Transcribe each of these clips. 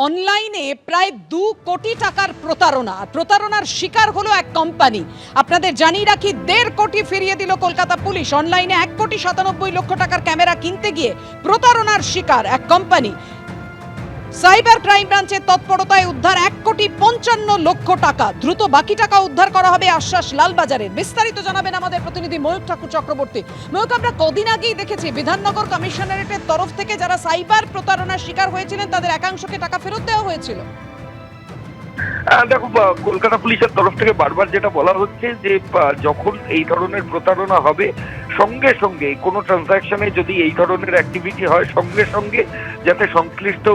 অনলাইনে প্রায় 2 কোটি টাকার প্রতারণার শিকার হলো এক কোম্পানি। আপনাদের জানিয়ে রাখি 1.5 কোটি ফিরিয়ে দিল কলকাতা পুলিশ। অনলাইনে 1,97,00,000 টাকার ক্যামেরা কিনতে গিয়ে প্রতারণার শিকার এক কোম্পানি। সাইবার ক্রাইম ব্রাঞ্চের তৎপরতায় উদ্ধার 1,55,00,000 টাকা। দ্রুত বাকি টাকা উদ্ধার করা হবে আশ্বাস লালবাজারের। বিস্তারিত জানাবেন আমাদের প্রতিনিধি ময়ূক ঠাকুর চক্রবর্তী। ময়ূক, আমরা কদিন আগেই দেখেছি বিধাননগর কমিশনারেটের তরফ থেকে যারা সাইবার প্রতারণার শিকার হয়েছিলেন তাদের একাংশকে টাকা ফেরত দেওয়া হয়েছিল। দেখো, কলকাতা পুলিশের তরফ থেকে বারবার যেটা বলা হচ্ছে যে যখন এই ধরনের প্রতারণা হবে সঙ্গে সঙ্গে কোনো ট্রানজাকশনে যদি এই ধরনের অ্যাক্টিভিটি হয় সঙ্গে সঙ্গে যাতে সংশ্লিষ্ট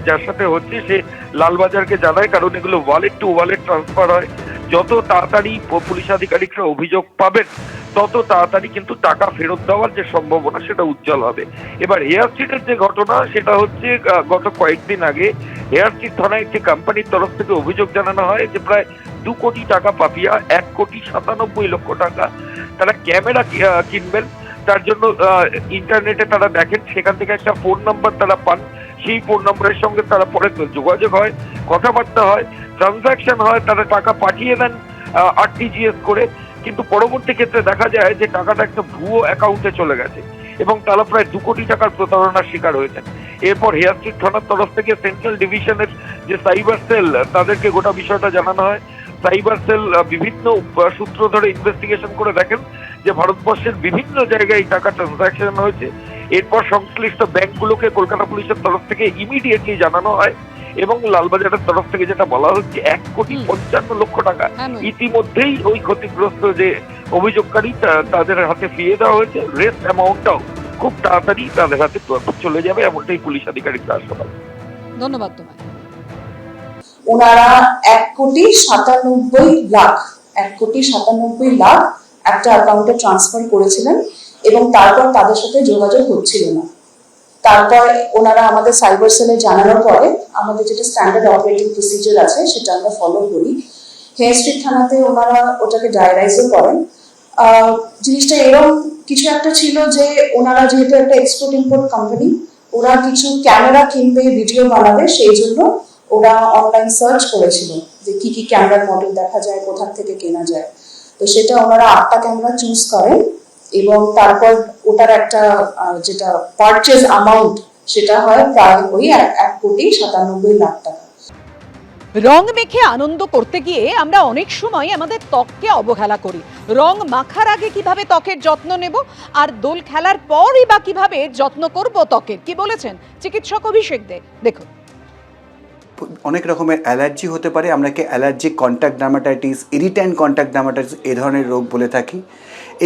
যার সাথে হচ্ছে সে লালবাজারকে জানায়, কারণ এগুলো ওয়ালেট টু ওয়ালেট ট্রান্সফার হয়। যত তাড়াতাড়ি পুলিশ আধিকারিকরা অভিযোগ পাবেন তত তাড়াতাড়ি কিন্তু টাকা ফেরত দেওয়ার যে সম্ভাবনা সেটা উজ্জ্বল হবে। এবার হেয়ার স্ট্রিটের যে ঘটনা সেটা হচ্ছে গত কয়েকদিন আগে হেয়ার স্ট্রিট থানায় একটি কোম্পানির তরফ থেকে অভিযোগ জানানো হয় যে প্রায় 2 কোটি টাকা পাপিয়া 1,97,00,000 টাকা তারা ক্যামেরা কিনবেন। তার জন্য ইন্টারনেটে তারা দেখেন, সেখান থেকে একটা ফোন নাম্বার তারা পান। সেই ফোন নম্বরের সঙ্গে তারা পরে যোগাযোগ হয়, কথাবার্তা হয়, ট্রানজাকশন হয়, তারা টাকা পাঠিয়ে দেন RTGS করে। কিন্তু পরবর্তী ক্ষেত্রে দেখা যায় যে টাকাটা একটা ভুয়ো অ্যাকাউন্টে চলে গেছে এবং তারা প্রায় 2 কোটি টাকার প্রতারণার শিকার হয়েছেন। এরপর হেয়ার স্ট্রিট থানার তরফ থেকে সেন্ট্রাল ডিভিশনের যে সাইবার সেল তাদেরকে গোটা বিষয়টা জানানো হয়। সাইবার সেল বিভিন্ন সূত্র ধরে ইনভেস্টিগেশন করে দেখেন যে ভারতবর্ষের বিভিন্ন জায়গায় টাকা ট্রানজাকশন হয়েছে। এরপর সংশ্লিষ্ট ব্যাংকগুলোকে কলকাতা পুলিশের তরফ থেকে ইমিডিয়েটলি জানানো হয় এবং লালবাজারের তরফ থেকে যেটা বলা হচ্ছে 1,55,00,000 টাকা ইতিমধ্যেই ওই ক্ষতিগ্রস্ত যে অভিযোগকারী তাদের হাতে ফিরিয়ে দেওয়া হয়েছে। রেস্ট অ্যামাউন্টটাও খুব তাড়াতাড়ি তাদের হাতে চলে যাবে, এমনটাই পুলিশ আধিকারিকরা আশাবাদ। ধন্যবাদ তোমায়। ওনারা 1,97,00,000 একটা অ্যাকাউন্টে ট্রান্সফার করেছিলেন এবং তারপর তাদের সাথে যোগাযোগ হচ্ছিল না। তারপর ওনারা আমাদের সাইবার সেলে জানানোর পরে আমাদের যেটা স্ট্যান্ডার্ড অপারেটিং প্রসিজার আছে সেটা আমরা ফলো করি। হেয়ার স্ট্রিট থানাতে ওনারা ওটাকে ডায়রাইজও করেন। জিনিসটা এরকম কিছু একটা ছিল যে ওনারা যেহেতু একটা এক্সপোর্ট ইম্পোর্ট কোম্পানি, ওরা কিছু ক্যামেরা কিনবে, ভিডিও বানাবে, সেই জন্য ওরা অনলাইন সার্চ করেছিল যে কি কি ক্যামেরার মডেল দেখা যায়, কোথা থেকে কেনা যায়। তো সেটা ওনারা 8টা ক্যামেরা চুজ করেন এবং তারপর ওটার একটা যেটা পারচেজ অ্যামাউন্ট সেটা হয় প্রায় ওই 1,97,00,000 টাকা। রং মেখে আনন্দ করতে গিয়ে আমরা অনেক সময় আমাদের ত্বককে অবহেলা করি। রং মাখার আগে কিভাবে ত্বকের যত্ন নেব আর দোল খেলার পরই বা কিভাবে যত্ন করব ত্বকের, কি বলেছেন চিকিৎসক অভিষেক দে। দেখুন, অনেক রকমের অ্যালার্জি হতে পারে। আমরা কি allergic contact dermatitis, irritant contact dermatitis এই ধরনের রোগ বলে থাকি।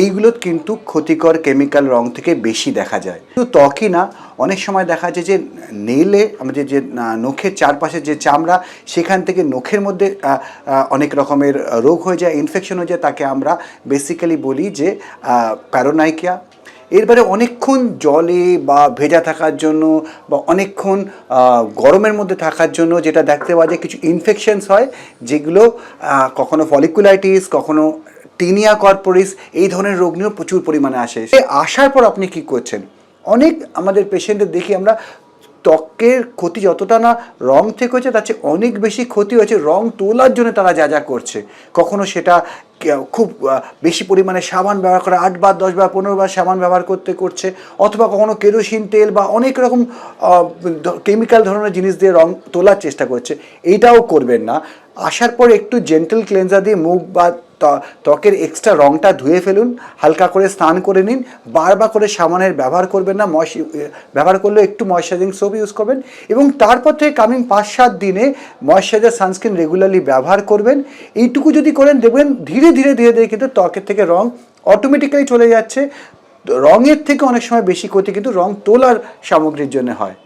এইগুলো কিন্তু ক্ষতিকর কেমিক্যাল রং থেকে বেশি দেখা যায়। শুধু ত্বকই না, অনেক সময় দেখা যায় যে নেইলে আমাদের যে নখের চারপাশে যে চামড়া সেখান থেকে নখের মধ্যে অনেক রকমের রোগ হয়ে যায়, ইনফেকশন হয়ে যায়। তাকে আমরা বেসিক্যালি বলি যে প্যারোনাইকিয়া। এরপরে অনেকক্ষণ জলে বা ভেজা থাকার জন্য বা অনেকক্ষণ গরমের মধ্যে থাকার জন্য যেটা দেখতে পাওয়া যায় কিছু ইনফেকশনস হয়, যেগুলো কখনো ফলিকুলাইটিস, কখনো টিনিয়া কর্পোরিস এই ধরনের রোগ নিয়েও প্রচুর পরিমাণে আসে। আসার পর আপনি কি করছেন? অনেক আমাদের পেশেন্টদের দেখি আমরা ত্বকের ক্ষতি যতটা না রং থেকে হচ্ছে তার চেয়ে অনেক বেশি ক্ষতি হয়েছে রং তোলার জন্য তারা যা যা করছে। কখনো সেটা খুব বেশি পরিমাণে সাবান ব্যবহার করা, 8 বার 10 বার 15 বার সাবান ব্যবহার করছে, অথবা কখনো কেরোসিন তেল বা অনেক রকম কেমিক্যাল ধরনের জিনিস দিয়ে রং তোলার চেষ্টা করছে। এইটাও করবেন না। আসার পর একটু জেন্টাল ক্লেন্সার দিয়ে মুখ বা ত্বকের এক্সট্রা রংটা ধুয়ে ফেলুন, হালকা করে স্নান করে নিন। বারবার করে সাবানের ব্যবহার করবেন না, ব্যবহার করলে একটু ময়শ্চারাইজিং সোপ ইউজ করবেন এবং তারপর থেকে কামিং 5-7 দিনে ময়শ্চারাইজার সানস্ক্রিন রেগুলারলি ব্যবহার করবেন। এইটুকু যদি করেন দেখবেন ধীরে ধীরে কিন্তু ত্বকের থেকে রং অটোমেটিক্যালি চলে যাচ্ছে। রঙের থেকে অনেক সময় বেশি ক্ষতি কিন্তু রং তোলার সামগ্রীর জন্য হয়।